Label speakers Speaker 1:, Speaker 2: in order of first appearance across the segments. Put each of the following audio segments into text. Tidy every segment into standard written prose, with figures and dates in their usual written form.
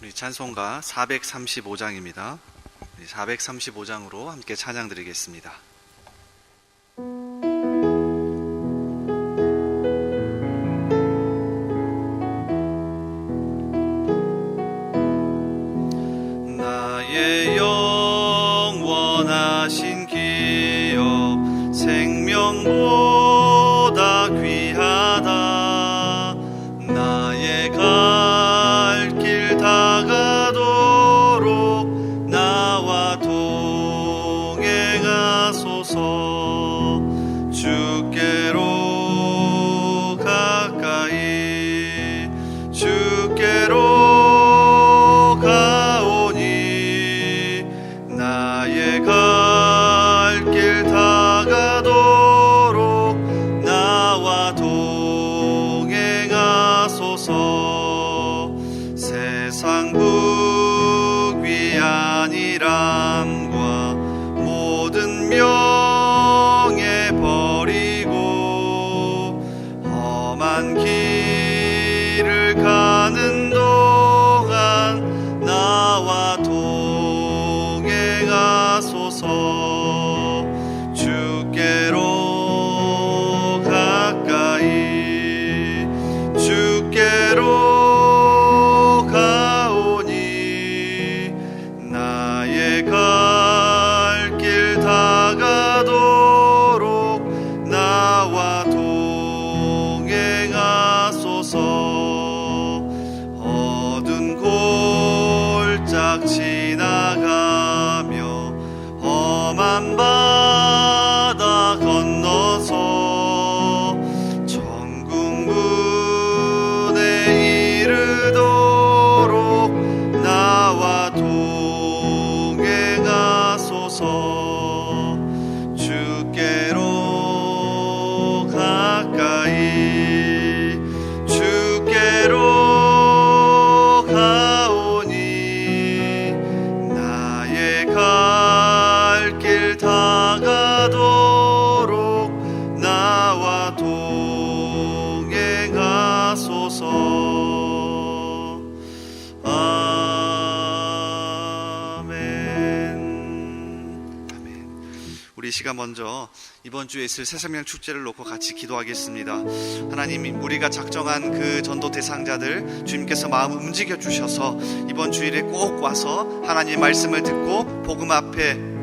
Speaker 1: 우리 찬송가 435장입니다. 435장으로 함께 찬양 드리겠습니다. 나의 영원하신 기업 생명보다 귀하다. 나의 갈 길 다가도록 나와 동행하소서. 주께로 가까이 주께로 가오니 나의 갈 길 다가도록 나와 동행하소서. 세상 부귀 안일함과 모든 명예 버리고 험한 길을 가는 동안 나와 동행하소서. 주께로 가까이 주께로 가오니 나의 갈 길 다가도록 나와 동행하소서. 어두운 골짝 지나가며 험한 바다 건너서 천국 문에 이르도록 나와 동행하소서. 주께로 가까이 주께로 가오니 나의 갈 길 다가도록 나와 동행하소서. 아멘. 우리 시간 먼저 이번 주에 있을 새생명 축제를 놓고 같이 기도하겠습니다. 하나님, 우리가 작정한 그 전도 대상자들 주님께서 마음을 움직여 주셔서 이번 주일에 꼭 와서 하나님의 말씀을 듣고 복음 앞에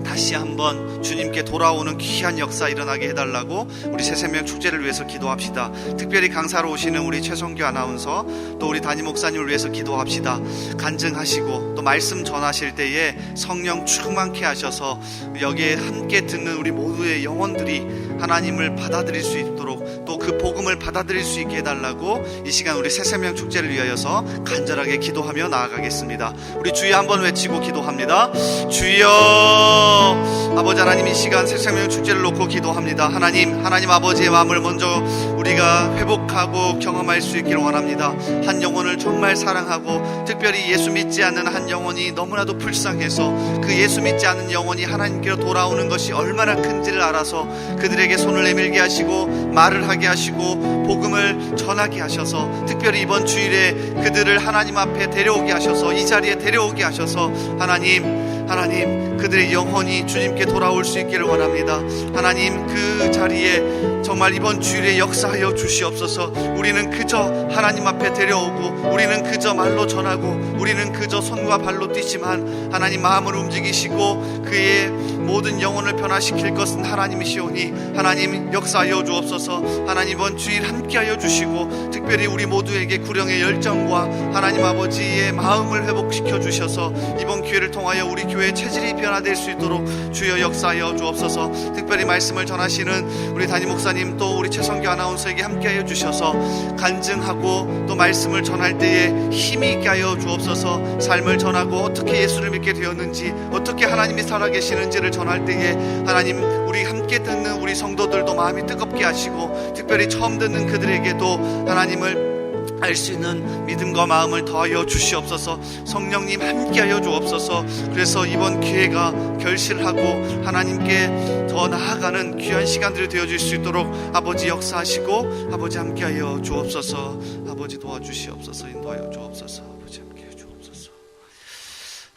Speaker 1: 다시 한번 주님께 돌아오는 귀한 역사 일어나게 해달라고 우리 새생명 축제를 위해서 기도합시다. 특별히 강사로 오시는 우리 최성규 아나운서, 또 우리 담임 목사님을 위해서 기도합시다. 간증하시고 또 말씀 전하실 때에 성령 충만케 하셔서 여기에 함께 듣는 우리 모두의 영혼들이 하나님을 받아들일 수 있도록, 또 그 복음을 받아들일 수 있게 해달라고 이 시간 우리 새생명 축제를 위하여서 간절하게 기도하며 나아가겠습니다. 우리 주여 한번 외치고 기도합니다. 주여. 아버지 하나님, 이 시간 새생명 축제를 놓고 기도합니다. 하나님 아버지의 마음을 먼저 우리가 회복하고 경험할 수 있기를 원합니다. 한 영혼을 정말 사랑하고 특별히 예수 믿지 않는 한 영혼이 너무나도 불쌍해서 그 예수 믿지 않는 영혼이 하나님께로 돌아오는 것이 얼마나 큰지를 알아서 그들에게 손을 내밀게 하시고 말을 하게 하시고 복음을 전하게 하셔서, 특별히 이번 주일에 그들을 하나님 앞에 데려오게 하셔서, 이 자리에 데려오게 하셔서 하나님 그들의 영혼이 주님께 돌아올 수 있기를 원합니다. 하나님, 그 자리에 정말 이번 주일에 역사하여 주시옵소서. 우리는 그저 하나님 앞에 데려오고 우리는 그저 말로 전하고 우리는 그저 손과 발로 뛰지만 하나님 마음을 움직이시고 그의 모든 영혼을 변화시킬 것은 하나님이시오니 하나님 역사하여 주옵소서. 하나님 이번 주일 함께하여 주시고 특별히 우리 모두에게 구령의 열정과 하나님 아버지의 마음을 회복시켜 주셔서 이번 기회를 통하여 우리 교회의 체질이 변화될 수 있도록 주여 역사하여 주옵소서. 특별히 말씀을 전하시는 우리 담임 목사님, 또 우리 최성규 아나운서에게 함께하여 주셔서 간증하고 또 말씀을 전할 때에 힘이 있게 하여 주옵소서. 삶을 전하고 어떻게 예수를 믿게 되었는지, 어떻게 하나님이 살아계시는지를 전할 때에 하나님 우리 함께 듣는 우리 성도들도 마음이 뜨겁게 하시고 특별히 처음 듣는 그들에게도 하나님을 알 수 있는 믿음과 마음을 더하여 주시옵소서. 성령님 함께하여 주옵소서. 그래서 이번 기회가 결실하고 하나님께 더 나아가는 귀한 시간들이 되어질 수 있도록 아버지 역사하시고 아버지 함께하여 주옵소서. 아버지 도와주시옵소서. 인도하여 주옵소서. 아버지 함께하여 주옵소서.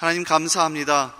Speaker 1: 하나님 감사합니다.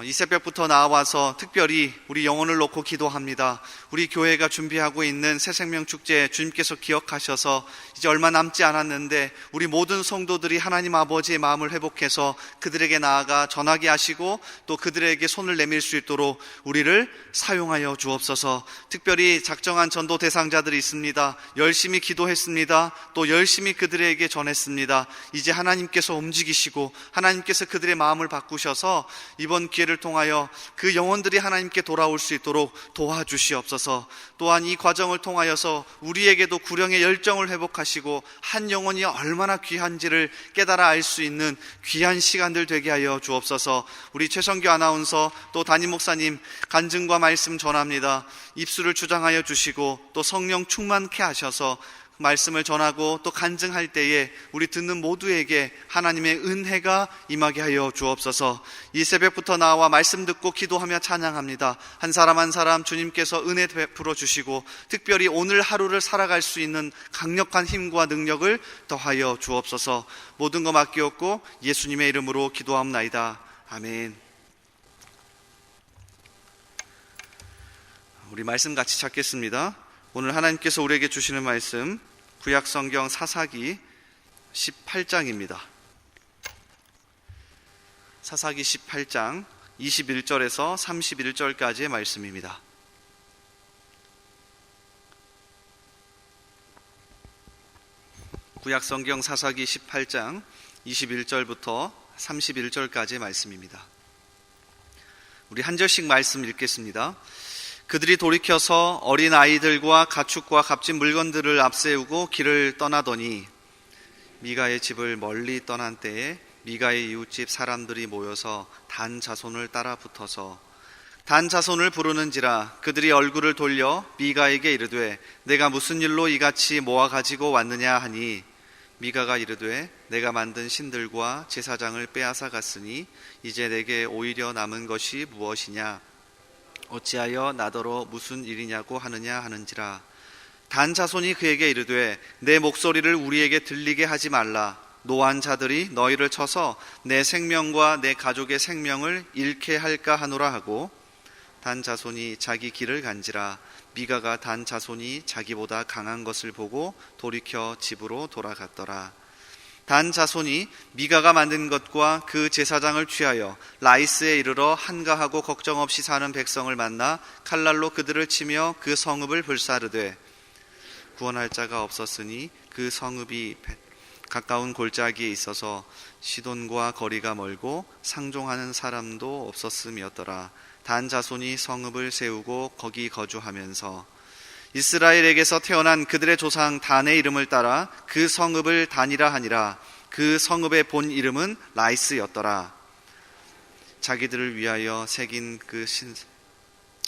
Speaker 1: 이 새벽부터 나와서 특별히 우리 영혼을 놓고 기도합니다. 우리 교회가 준비하고 있는 새생명 축제 주님께서 기억하셔서 이제 얼마 남지 않았는데 우리 모든 성도들이 하나님 아버지의 마음을 회복해서 그들에게 나아가 전하게 하시고 또 그들에게 손을 내밀 수 있도록 우리를 사용하여 주옵소서. 특별히 작정한 전도 대상자들이 있습니다. 열심히 기도했습니다. 또 열심히 그들에게 전했습니다. 이제 하나님께서 움직이시고 하나님께서 그들의 마음을 바꾸셔서 이번 기회를 통하여 그 영혼들이 하나님께 돌아올 수 있도록 도와주시옵소서. 또한 이 과정을 통하여서 우리에게도 구령의 열정을 회복하시고 한 영혼이 얼마나 귀한지를 깨달아 알 수 있는 귀한 시간들 되게 하여 주옵소서. 우리 최성규 아나운서 또 담임 목사님 간증과 말씀 전합니다. 입술을 주장하여 주시고 또 성령 충만케 하셔서 말씀을 전하고 또 간증할 때에 우리 듣는 모두에게 하나님의 은혜가 임하게 하여 주옵소서. 이 새벽부터 나와 말씀 듣고 기도하며 찬양합니다. 한 사람 한 사람 주님께서 은혜 베풀어 주시고 특별히 오늘 하루를 살아갈 수 있는 강력한 힘과 능력을 더하여 주옵소서. 모든 거 맡기옵고 예수님의 이름으로 기도합나이다. 아멘. 우리 말씀 같이 찾겠습니다. 오늘 하나님께서 우리에게 주시는 말씀 구약성경 사사기 18장입니다. 사사기 18장 21절에서 31절까지의 말씀입니다. 구약성경 사사기 18장 21절부터 31절까지의 말씀입니다. 우리 한 절씩 말씀 읽겠습니다. 그들이 돌이켜서 어린 아이들과 가축과 값진 물건들을 앞세우고 길을 떠나더니 미가의 집을 멀리 떠난 때에 미가의 이웃집 사람들이 모여서 단 자손을 따라 붙어서 단 자손을 부르는지라 그들이 얼굴을 돌려 미가에게 이르되 내가 무슨 일로 이같이 모아 가지고 왔느냐 하니 미가가 이르되 내가 만든 신들과 제사장을 빼앗아 갔으니 이제 내게 오히려 남은 것이 무엇이냐 어찌하여 나더러 무슨 일이냐고 하느냐 하는지라. 단 자손이 그에게 이르되 내 목소리를 우리에게 들리게 하지 말라. 노한 자들이 너희를 쳐서 내 생명과 내 가족의 생명을 잃게 할까 하노라 하고 단 자손이 자기 길을 간지라. 미가가 단 자손이 자기보다 강한 것을 보고 돌이켜 집으로 돌아갔더라. 단 자손이 미가가 만든 것과 그 제사장을 취하여 라이스에 이르러 한가하고 걱정 없이 사는 백성을 만나 칼날로 그들을 치며 그 성읍을 불사르되 구원할 자가 없었으니 그 성읍이 가까운 골짜기에 있어서 시돈과 거리가 멀고 상종하는 사람도 없었음이었더라. 단 자손이 성읍을 세우고 거기 거주하면서 이스라엘에게서 태어난 그들의 조상 단의 이름을 따라 그 성읍을 단이라 하니라. 그 성읍의 본 이름은 라이스였더라. 자기들을 위하여 새긴 그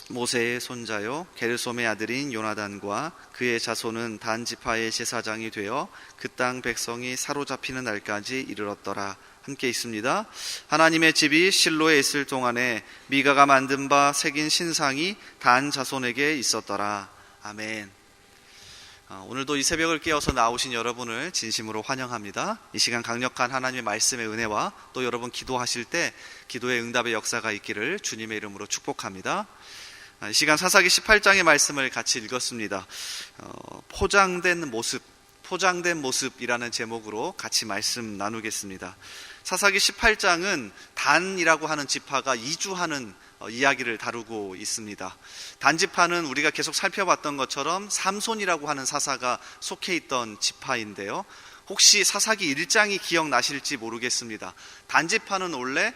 Speaker 1: 모세의 손자요 게르솜의 아들인 요나단과 그의 자손은 단 지파의 제사장이 되어 그 땅 백성이 사로잡히는 날까지 이르렀더라. 함께 있습니다. 하나님의 집이 실로에 있을 동안에 미가가 만든 바 새긴 신상이 단 자손에게 있었더라. 아멘. 오늘도 이 새벽을 깨어서 나오신 여러분을 진심으로 환영합니다. 이 시간 강력한 하나님의 말씀의 은혜와 또 여러분 기도하실 때 기도의 응답의 역사가 있기를 주님의 이름으로 축복합니다. 이 시간 사사기 18장의 말씀을 같이 읽었습니다. 포장된 모습이라는 제목으로 같이 말씀 나누겠습니다. 사사기 18장은 단이라고 하는 지파가 이주하는 이야기를 다루고 있습니다. 단지파는 우리가 계속 살펴봤던 것처럼 삼손이라고 하는 사사가 속해 있던 지파인데요. 혹시 사사기 1장이 기억나실지 모르겠습니다. 단지파는 원래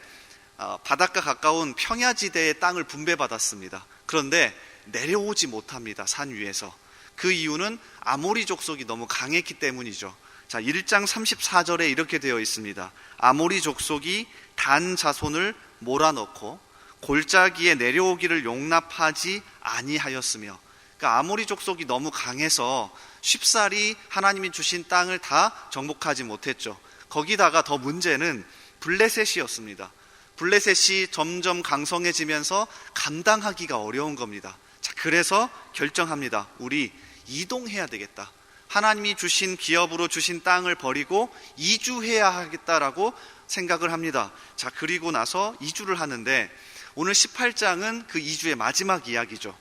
Speaker 1: 바닷가 가까운 평야지대의 땅을 분배받았습니다. 그런데 내려오지 못합니다. 산 위에서. 그 이유는 아모리 족속이 너무 강했기 때문이죠. 자, 1장 34절에 이렇게 되어 있습니다. 아모리 족속이 단 자손을 몰아넣고 골짜기에 내려오기를 용납하지 아니하였으며, 그러니까 아모리 족속이 너무 강해서 쉽사리 하나님이 주신 땅을 다 정복하지 못했죠. 거기다가 더 문제는 블레셋이었습니다. 블레셋이 점점 강성해지면서 감당하기가 어려운 겁니다. 자, 그래서 결정합니다. 우리 이동해야 되겠다. 하나님이 주신 기업으로 주신 땅을 버리고 이주해야 하겠다라고 생각을 합니다. 자, 그리고 나서 2주를 하는데 오늘 18장은 그 2주의 마지막 이야기죠.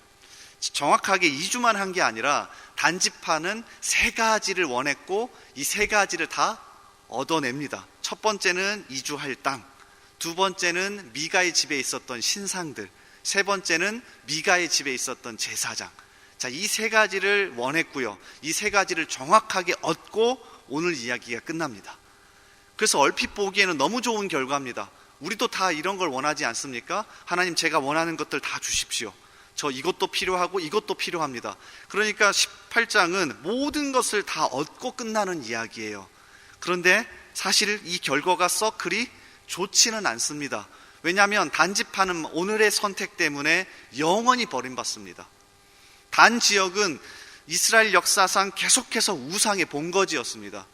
Speaker 1: 정확하게 2주만 한 게 아니라 단지파는 3가지를 원했고 이 3가지를 다 얻어냅니다. 첫 번째는 이주할 땅, 두 번째는 미가의 집에 있었던 신상들, 세 번째는 미가의 집에 있었던 제사장. 자, 이 3가지를 원했고요. 이 3가지를 정확하게 얻고 오늘 이야기가 끝납니다. 그래서 얼핏 보기에는 너무 좋은 결과입니다. 우리도 다 이런 걸 원하지 않습니까? 하나님, 제가 원하는 것들 다 주십시오. 저 이것도 필요하고 이것도 필요합니다. 그러니까 18장은 모든 것을 다 얻고 끝나는 이야기예요. 그런데 사실 이 결과가 썩 그리 좋지는 않습니다. 왜냐하면 단지파는 오늘의 선택 때문에 영원히 버림받습니다. 단 지역은 이스라엘 역사상 계속해서 우상의 본거지였습니다.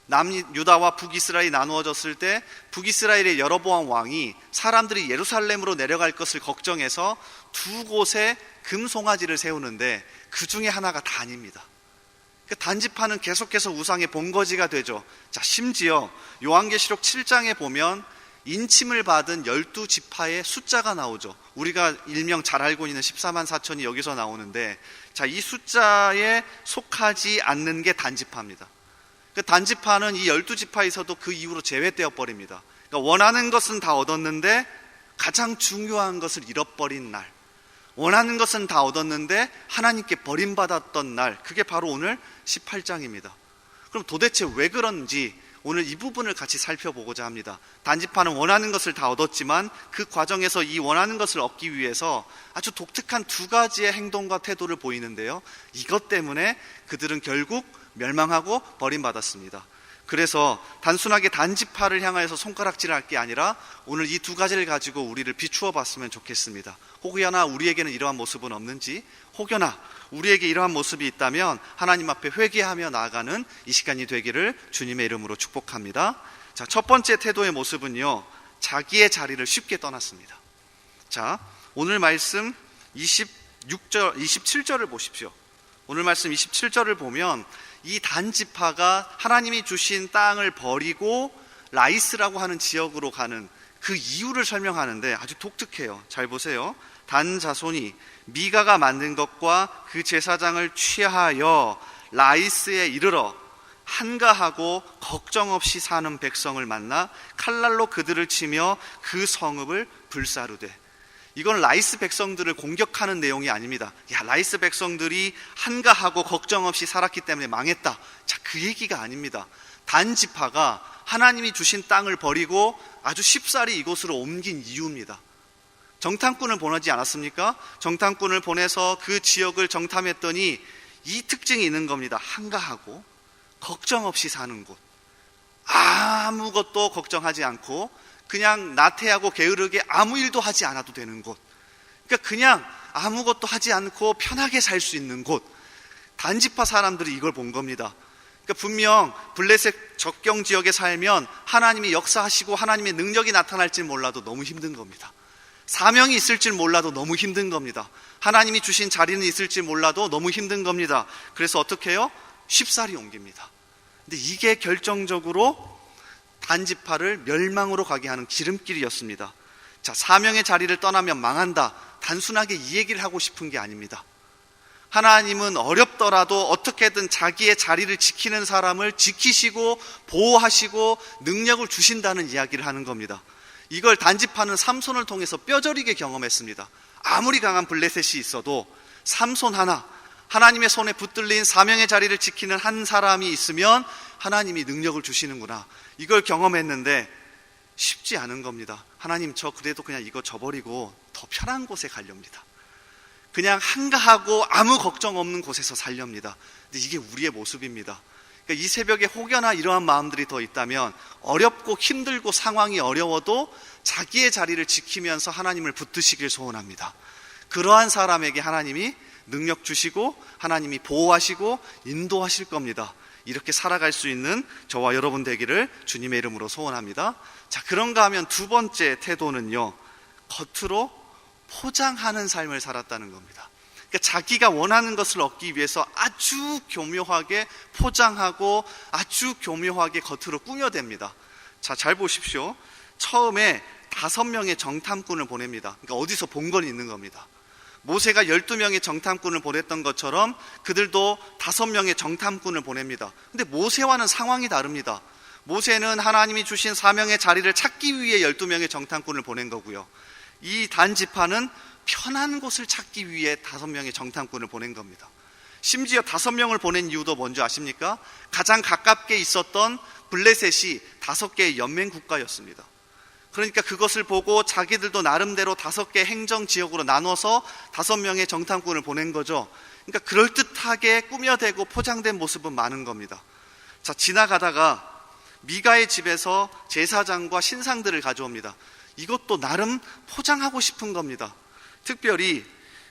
Speaker 1: 남유다와 북이스라엘이 나누어졌을 때 북이스라엘의 여로보암 왕이 사람들이 예루살렘으로 내려갈 것을 걱정해서 2곳에 금송아지를 세우는데 그 중에 하나가 단입니다. 단지파는 계속해서 우상의 본거지가 되죠. 자, 심지어 요한계시록 7장에 보면 인침을 받은 12지파의 숫자가 나오죠. 우리가 일명 잘 알고 있는 14만 4천이 여기서 나오는데, 자, 이 숫자에 속하지 않는 게 단지파입니다. 그 단지파는 이 12지파에서도 그 이후로 제외되어 버립니다. 그러니까 원하는 것은 다 얻었는데 가장 중요한 것을 잃어버린 날, 원하는 것은 다 얻었는데 하나님께 버림받았던 날, 그게 바로 오늘 18장입니다. 그럼 도대체 왜 그런지 오늘 이 부분을 같이 살펴보고자 합니다. 단지파는 원하는 것을 다 얻었지만 그 과정에서 이 원하는 것을 얻기 위해서 아주 독특한 2가지의 행동과 태도를 보이는데요, 이것 때문에 그들은 결국 멸망하고 버림받았습니다. 그래서 단순하게 단지파를 향하여서 손가락질을 할 게 아니라 오늘 이 2가지를 가지고 우리를 비추어 봤으면 좋겠습니다. 혹여나 우리에게는 이러한 모습은 없는지, 혹여나 우리에게 이러한 모습이 있다면 하나님 앞에 회개하며 나아가는 이 시간이 되기를 주님의 이름으로 축복합니다. 자, 첫 번째 태도의 모습은요, 자기의 자리를 쉽게 떠났습니다. 자, 오늘 말씀 27절을 보십시오. 오늘 말씀 27절을 보면 이 단지파가 하나님이 주신 땅을 버리고 라이스라고 하는 지역으로 가는 그 이유를 설명하는데 아주 독특해요. 잘 보세요. 단 자손이 미가가 만든 것과 그 제사장을 취하여 라이스에 이르러 한가하고 걱정 없이 사는 백성을 만나 칼날로 그들을 치며 그 성읍을 불사르되. 이건 라이스 백성들을 공격하는 내용이 아닙니다. 야, 라이스 백성들이 한가하고 걱정 없이 살았기 때문에 망했다. 자, 그 얘기가 아닙니다. 단지파가 하나님이 주신 땅을 버리고 아주 쉽사리 이곳으로 옮긴 이유입니다. 정탐꾼을 보내지 않았습니까? 정탐꾼을 보내서 그 지역을 정탐했더니 이 특징이 있는 겁니다. 한가하고 걱정 없이 사는 곳, 아무것도 걱정하지 않고 그냥 나태하고 게으르게 아무 일도 하지 않아도 되는 곳, 그러니까 그냥 아무것도 하지 않고 편하게 살 수 있는 곳. 단지파 사람들이 이걸 본 겁니다. 그러니까 분명 블레셋 적경 지역에 살면 하나님이 역사하시고 하나님의 능력이 나타날 줄 몰라도 너무 힘든 겁니다. 사명이 있을 줄 몰라도 너무 힘든 겁니다. 하나님이 주신 자리는 있을 줄 몰라도 너무 힘든 겁니다. 그래서 어떻게 해요? 쉽사리 옮깁니다. 근데 이게 결정적으로 단지파를 멸망으로 가게 하는 기름길이었습니다. 자, 사명의 자리를 떠나면 망한다, 단순하게 이 얘기를 하고 싶은 게 아닙니다. 하나님은 어렵더라도 어떻게든 자기의 자리를 지키는 사람을 지키시고 보호하시고 능력을 주신다는 이야기를 하는 겁니다. 이걸 단지파는 삼손을 통해서 뼈저리게 경험했습니다. 아무리 강한 블레셋이 있어도 삼손 하나, 하나님의 손에 붙들린 사명의 자리를 지키는 한 사람이 있으면 하나님이 능력을 주시는구나, 이걸 경험했는데 쉽지 않은 겁니다. 하나님, 저 그래도 그냥 이거 저버리고 더 편한 곳에 가렵니다. 그냥 한가하고 아무 걱정 없는 곳에서 살렵니다. 근데 이게 우리의 모습입니다. 그러니까 이 새벽에 혹여나 이러한 마음들이 더 있다면 어렵고 힘들고 상황이 어려워도 자기의 자리를 지키면서 하나님을 붙드시길 소원합니다. 그러한 사람에게 하나님이 능력 주시고 하나님이 보호하시고 인도하실 겁니다. 이렇게 살아갈 수 있는 저와 여러분 되기를 주님의 이름으로 소원합니다. 자, 그런가 하면 두 번째 태도는요, 겉으로 포장하는 삶을 살았다는 겁니다. 그러니까 자기가 원하는 것을 얻기 위해서 아주 교묘하게 포장하고 아주 교묘하게 겉으로 꾸며댑니다. 자, 잘 보십시오. 처음에 5명의 정탐꾼을 보냅니다. 그러니까 어디서 본 건 있는 겁니다. 모세가 12명의 정탐꾼을 보냈던 것처럼 그들도 5명의 정탐꾼을 보냅니다. 근데 모세와는 상황이 다릅니다. 모세는 하나님이 주신 사명의 자리를 찾기 위해 12명의 정탐꾼을 보낸 거고요. 이 단지파는 편한 곳을 찾기 위해 5명의 정탐꾼을 보낸 겁니다. 심지어 5명을 보낸 이유도 뭔지 아십니까? 가장 가깝게 있었던 블레셋이 5개의 연맹 국가였습니다. 그러니까 그것을 보고 자기들도 나름대로 5개 행정지역으로 나눠서 5명의 정탐꾼을 보낸 거죠. 그러니까 그럴듯하게 꾸며대고 포장된 모습은 많은 겁니다. 자, 지나가다가 미가의 집에서 제사장과 신상들을 가져옵니다. 이것도 나름 포장하고 싶은 겁니다. 특별히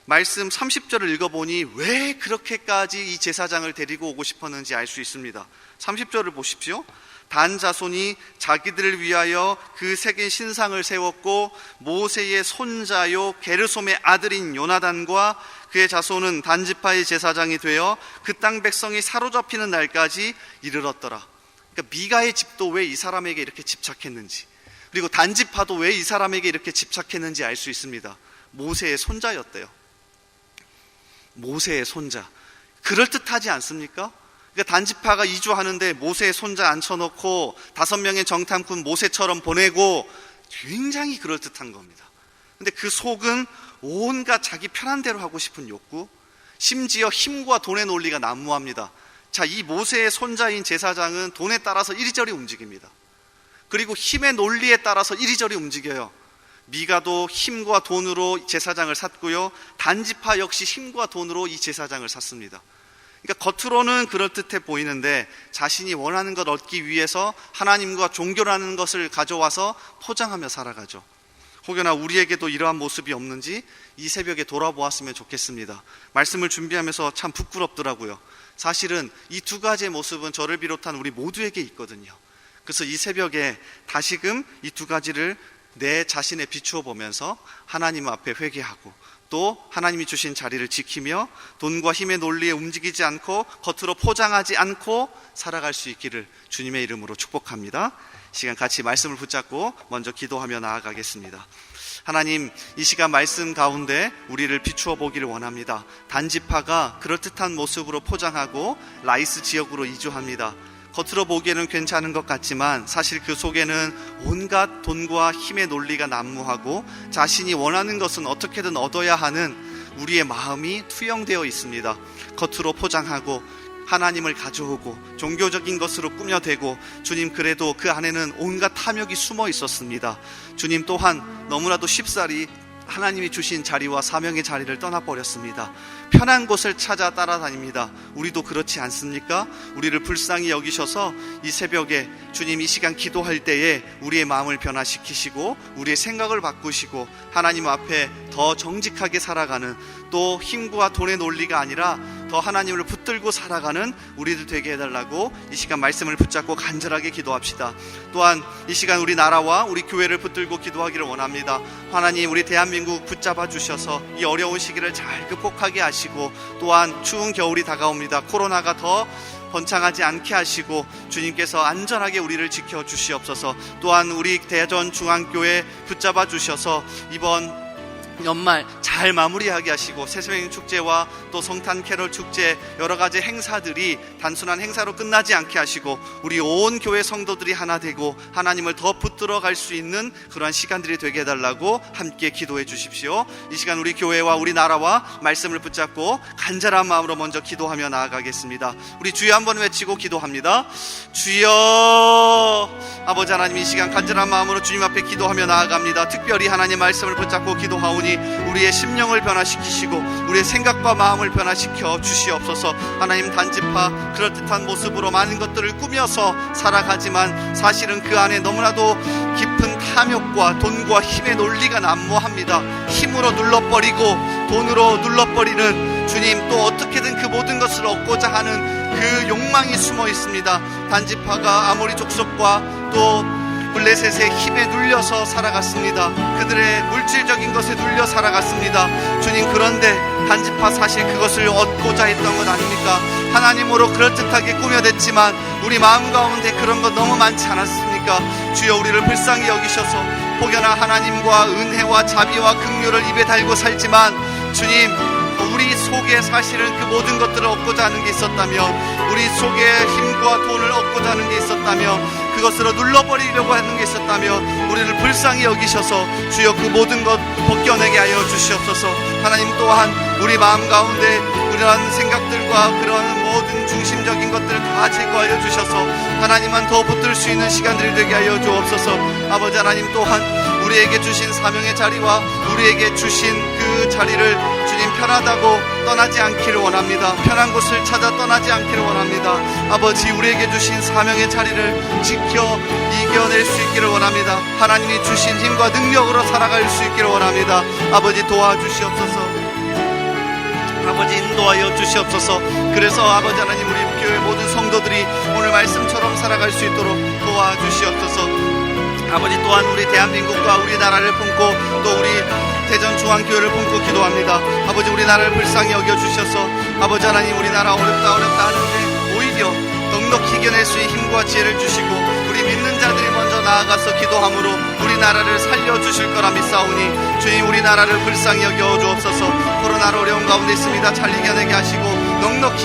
Speaker 1: 말씀 30절을 읽어보니 왜 그렇게까지 이 제사장을 데리고 오고 싶었는지 알 수 있습니다. 30절을 보십시오. 단 자손이 자기들을 위하여 그 새긴 신상을 세웠고 모세의 손자요 게르솜의 아들인 요나단과 그의 자손은 단지파의 제사장이 되어 그 땅 백성이 사로잡히는 날까지 이르렀더라. 그러니까 미가의 집도 왜 이 사람에게 이렇게 집착했는지, 그리고 단지파도 왜 이 사람에게 이렇게 집착했는지 알 수 있습니다. 모세의 손자였대요. 모세의 손자. 그럴듯하지 않습니까? 그러니까 단지파가 이주하는데 모세의 손자 앉혀놓고 5명의 정탐꾼 모세처럼 보내고 굉장히 그럴듯한 겁니다. 근데 그 속은 온갖 자기 편한 대로 하고 싶은 욕구, 심지어 힘과 돈의 논리가 난무합니다. 자, 이 모세의 손자인 제사장은 돈에 따라서 이리저리 움직입니다. 그리고 힘의 논리에 따라서 이리저리 움직여요. 미가도 힘과 돈으로 제사장을 샀고요, 단지파 역시 힘과 돈으로 이 제사장을 샀습니다. 그러니까 겉으로는 그럴듯해 보이는데 자신이 원하는 것 얻기 위해서 하나님과 종교라는 것을 가져와서 포장하며 살아가죠. 혹여나 우리에게도 이러한 모습이 없는지 이 새벽에 돌아보았으면 좋겠습니다. 말씀을 준비하면서 참 부끄럽더라고요. 사실은 이 2가지의 모습은 저를 비롯한 우리 모두에게 있거든요. 그래서 이 새벽에 다시금 이 2가지를 내 자신에 비추어 보면서 하나님 앞에 회개하고 또 하나님이 주신 자리를 지키며 돈과 힘의 논리에 움직이지 않고 겉으로 포장하지 않고 살아갈 수 있기를 주님의 이름으로 축복합니다. 시간 같이 말씀을 붙잡고 먼저 기도하며 나아가겠습니다. 하나님, 이 시간 말씀 가운데 우리를 비추어 보기를 원합니다. 단지파가 그럴듯한 모습으로 포장하고 라이스 지역으로 이주합니다. 겉으로 보기에는 괜찮은 것 같지만 사실 그 속에는 온갖 돈과 힘의 논리가 난무하고 자신이 원하는 것은 어떻게든 얻어야 하는 우리의 마음이 투영되어 있습니다. 겉으로 포장하고 하나님을 가져오고 종교적인 것으로 꾸며대고, 주님, 그래도 그 안에는 온갖 탐욕이 숨어 있었습니다. 주님 또한 너무나도 쉽사리 하나님이 주신 자리와 사명의 자리를 떠나버렸습니다. 편한 곳을 찾아 따라다닙니다. 우리도 그렇지 않습니까? 우리를 불쌍히 여기셔서 이 새벽에 주님, 이 시간 기도할 때에 우리의 마음을 변화시키시고 우리의 생각을 바꾸시고 하나님 앞에 더 정직하게 살아가는, 또 힘과 돈의 논리가 아니라 더 하나님을 붙들고 살아가는 우리들 되게 해달라고 이 시간 말씀을 붙잡고 간절하게 기도합시다. 또한 이 시간 우리 나라와 우리 교회를 붙들고 기도하기를 원합니다. 하나님, 우리 대한민국 붙잡아 주셔서 이 어려운 시기를 잘 극복하게 하시고, 또한 추운 겨울이 다가옵니다. 코로나가 더 번창하지 않게 하시고 주님께서 안전하게 우리를 지켜주시옵소서. 또한 우리 대전중앙교회 붙잡아 주셔서 이번 연말 잘 마무리하게 하시고 새생명 축제와 또 성탄 캐롤 축제 여러 가지 행사들이 단순한 행사로 끝나지 않게 하시고 우리 온 교회 성도들이 하나 되고 하나님을 더 붙들어 갈 수 있는 그러한 시간들이 되게 해달라고 함께 기도해 주십시오. 이 시간 우리 교회와 우리 나라와 말씀을 붙잡고 간절한 마음으로 먼저 기도하며 나아가겠습니다. 우리 주여 한번 외치고 기도합니다. 주여. 아버지 하나님, 이 시간 간절한 마음으로 주님 앞에 기도하며 나아갑니다. 특별히 하나님 말씀을 붙잡고 기도하오니 우리의 심령을 변화시키시고 우리의 생각과 마음을 변화시켜 주시옵소서. 하나님, 단지파 그럴듯한 모습으로 많은 것들을 꾸며서 살아가지만 사실은 그 안에 너무나도 깊은 탐욕과 돈과 힘의 논리가 난무합니다. 힘으로 눌러버리고 돈으로 눌러버리는, 주님, 또 어떻게든 그 모든 것을 얻고자 하는 그 욕망이 숨어 있습니다. 단지파가 아모리 족속과 또 블레셋의 힘에 눌려서 살아갔습니다. 그들의 물질적인 것에 눌려 살아갔습니다. 주님, 그런데 단지파 사실 그것을 얻고자 했던 것 아닙니까? 하나님으로 그럴듯하게 꾸며댔지만 우리 마음 가운데 그런 것 너무 많지 않았습니까? 아니하옵니까? 주여 우리를 불쌍히 여기셔서 혹여나 하나님과 은혜와 자비와 긍휼을 입에 달고 살지만 주님, 우리 속에 사실은 그 모든 것들을 얻고자 하는 게 있었다면, 우리 속에 힘과 돈을 얻고자 하는 게 있었다면, 그것으로 눌러버리려고 하는 게 있었다면 우리를 불쌍히 여기셔서 주여 그 모든 것 벗겨내게 하여 주시옵소서. 하나님 또한 우리 마음 가운데 그러한 생각들과 그런 모든 중심적인 것들을 다 제거하여 주셔서 하나님만 더 붙들 수 있는 시간들이 되게 하여 주옵소서. 아버지 하나님 또한 우리에게 주신 사명의 자리와 우리에게 주신 그 자리를 주님 편하다고 떠나지 않기를 원합니다. 편한 곳을 찾아 떠나지 않기를 원합니다. 아버지, 우리에게 주신 사명의 자리를 지켜 이겨낼 수 있기를 원합니다. 하나님이 주신 힘과 능력으로 살아갈 수 있기를 원합니다. 아버지 도와주시옵소서. 아버지 인도하여 주시옵소서. 그래서 아버지 하나님, 우리 교회 모든 성도들이 오늘 말씀처럼 살아갈 수 있도록 도와주시옵소서. 아버지 또한 우리 대한민국과 우리나라를 품고 또 우리 대전중앙교회를 품고 기도합니다. 아버지, 우리나라를 불쌍히 여겨주셔서 아버지 하나님, 우리나라 어렵다 하는데 오히려 넉넉히 이겨낼 수 있는 힘과 지혜를 주시고 우리 믿는 자들이 먼저 나아가서 기도함으로 우리나라를 살려주실 거라 믿사오니 주님, 우리나라를 불쌍히 여겨주옵소서. 코로나로 어려운 가운데 있습니다. 잘 이겨내게 하시고 넉넉히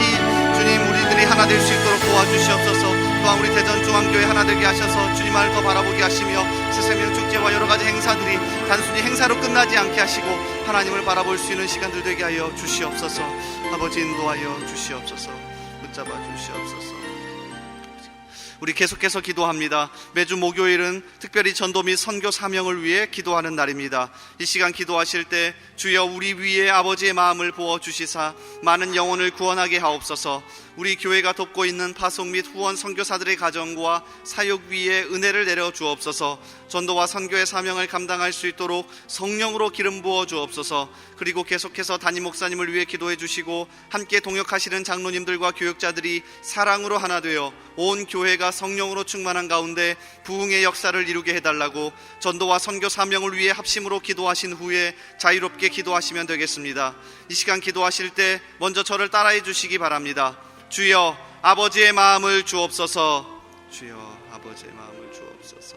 Speaker 1: 주님, 우리들이 하나 될 수 있도록 도와주시옵소서. 또한 우리 대전중앙교회 하나 되게 하셔서 주님만을 더 바라보게 하시며 새생명 축제와 여러가지 행사들이 단순히 행사로 끝나지 않게 하시고 하나님을 바라볼 수 있는 시간들 되게 하여 주시옵소서. 아버지 인도하여 주시옵소서. 붙잡아 주시옵소서. 우리 계속해서 기도합니다. 매주 목요일은 특별히 전도 및 선교 사명을 위해 기도하는 날입니다. 이 시간 기도하실 때 주여 우리 위에 아버지의 마음을 부어주시사 많은 영혼을 구원하게 하옵소서. 우리 교회가 돕고 있는 파송 및 후원 선교사들의 가정과 사역 위에 은혜를 내려 주옵소서. 전도와 선교의 사명을 감당할 수 있도록 성령으로 기름 부어 주옵소서. 그리고 계속해서 담임 목사님을 위해 기도해 주시고 함께 동역하시는 장로님들과 교육자들이 사랑으로 하나 되어 온 교회가 성령으로 충만한 가운데 부흥의 역사를 이루게 해달라고 전도와 선교 사명을 위해 합심으로 기도하신 후에 자유롭게 기도하시면 되겠습니다. 이 시간 기도하실 때 먼저 저를 따라해 주시기 바랍니다. 주여 아버지의 마음을 주옵소서. 주여 아버지의 마음을 주옵소서.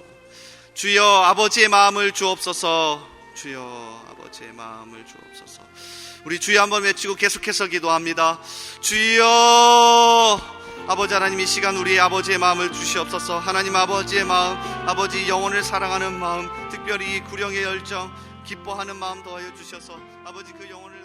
Speaker 1: 주여 아버지의 마음을 주옵소서. 주여 아버지의 마음을 주옵소서. 우리 주여 한번 외치고 계속해서 기도합니다. 주여 아버지 하나님, 이 시간 우리 아버지의 마음을 주시옵소서. 하나님 아버지의 마음, 아버지 영혼을 사랑하는 마음, 특별히 구령의 열정, 기뻐하는 마음 더하여 주셔서 아버지 그 영혼을